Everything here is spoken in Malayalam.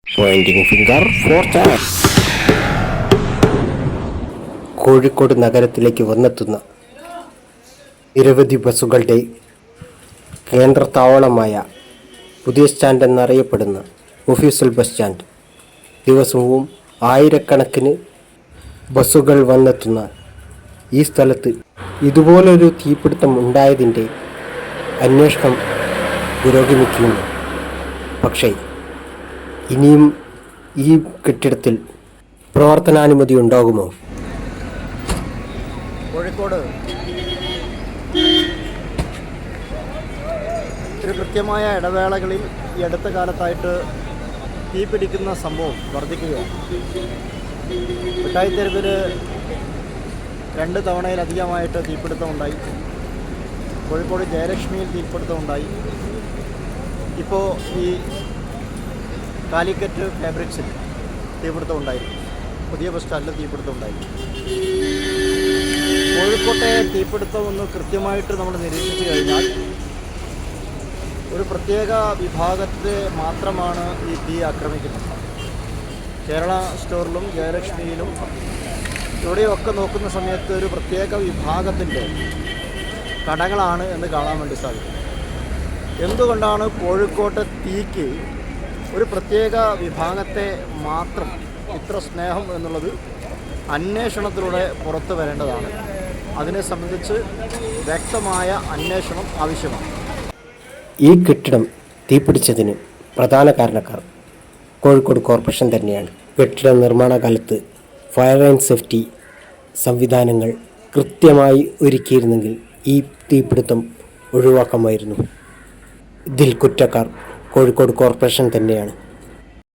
Poynting finger for channel. Kozhikode നഗരത്തിലേക്ക് വന്നെത്തുന്ന നിരവധി ബസ്സുകളുടെ കേന്ദ്രത്താവളമായ പുതിയ സ്റ്റാൻഡ് എന്നറിയപ്പെടുന്ന ഒഫീഷ്യൽ ബസ് സ്റ്റാൻഡ്. ദിവസവും ആയിരക്കണക്കിന് ബസ്സുകൾ വന്നെത്തുന്ന ഈ സ്ഥലത്ത് ഇതുപോലൊരു തീപിടുത്തം ഉണ്ടായതിൻ്റെ അന്വേഷണം പുരോഗമിക്കുന്നു. പക്ഷേ ഇനിയും ഈ കെട്ടിടത്തിൽ പ്രവർത്തനാനുമതി ഉണ്ടാകുമോ? കോഴിക്കോട് ഒരു കൃത്യമായ ഇടവേളകളിൽ ഈ അടുത്ത കാലത്തായിട്ട് തീപിടിക്കുന്ന സംഭവം വർദ്ധിക്കുകയാണ്. മിഠായിത്തെരുവിൽ 2 തവണയിലധികമായിട്ട് തീപിടുത്തമുണ്ടായി. കോഴിക്കോട് ജയലക്ഷ്മിയിൽ തീപിടുത്തമുണ്ടായി. ഇപ്പോൾ ഈ കാലിക്കറ്റ് ഫാബ്രിക്സിൽ തീപിടുത്തമുണ്ടായിരുന്നു. പുതിയ ബസ് സ്റ്റാൻഡിൽ തീപിടുത്തമുണ്ടായി. കോഴിക്കോട്ടെ തീപിടുത്തം ഒന്ന് കൃത്യമായിട്ട് നമ്മൾ നിരീക്ഷിച്ചു കഴിഞ്ഞാൽ ഒരു പ്രത്യേക വിഭാഗത്തെ മാത്രമാണ് ഈ തീ ആക്രമിക്കുന്നത്. കേരള സ്റ്റോറിലും ജയലക്ഷ്മിയിലും ഇവിടെയൊക്കെ നോക്കുന്ന സമയത്ത് ഒരു പ്രത്യേക വിഭാഗത്തിൻ്റെ കടകളാണ് എന്ന് കാണാൻ വേണ്ടി സാധിക്കും. എന്തുകൊണ്ടാണ് കോഴിക്കോട്ടെ തീക്ക് ഒരു പ്രത്യേക വിഭാഗത്തെ മാത്രം ഇത്ര സ്നേഹം എന്നുള്ളത് അന്വേഷണത്തിലൂടെ പുറത്തു വരേണ്ടതാണ്. അതിനെ സംബന്ധിച്ച് വ്യക്തമായ അന്വേഷണം ആവശ്യമാണ്. ഈ കെട്ടിടം തീപിടിച്ചതിന് പ്രധാന കാരണക്കാർ കോഴിക്കോട് കോർപ്പറേഷൻ തന്നെയാണ്. കെട്ടിട നിർമ്മാണ കാലത്ത് ഫയർ ആൻഡ് സേഫ്റ്റി സംവിധാനങ്ങൾ കൃത്യമായി ഒരുക്കിയിരുന്നെങ്കിൽ ഈ തീപിടുത്തം ഒഴിവാക്കാമായിരുന്നു. ഇതിൽ കുറ്റക്കാർ കോഴിക്കോട് കോർപ്പറേഷൻ തന്നെയാണ്.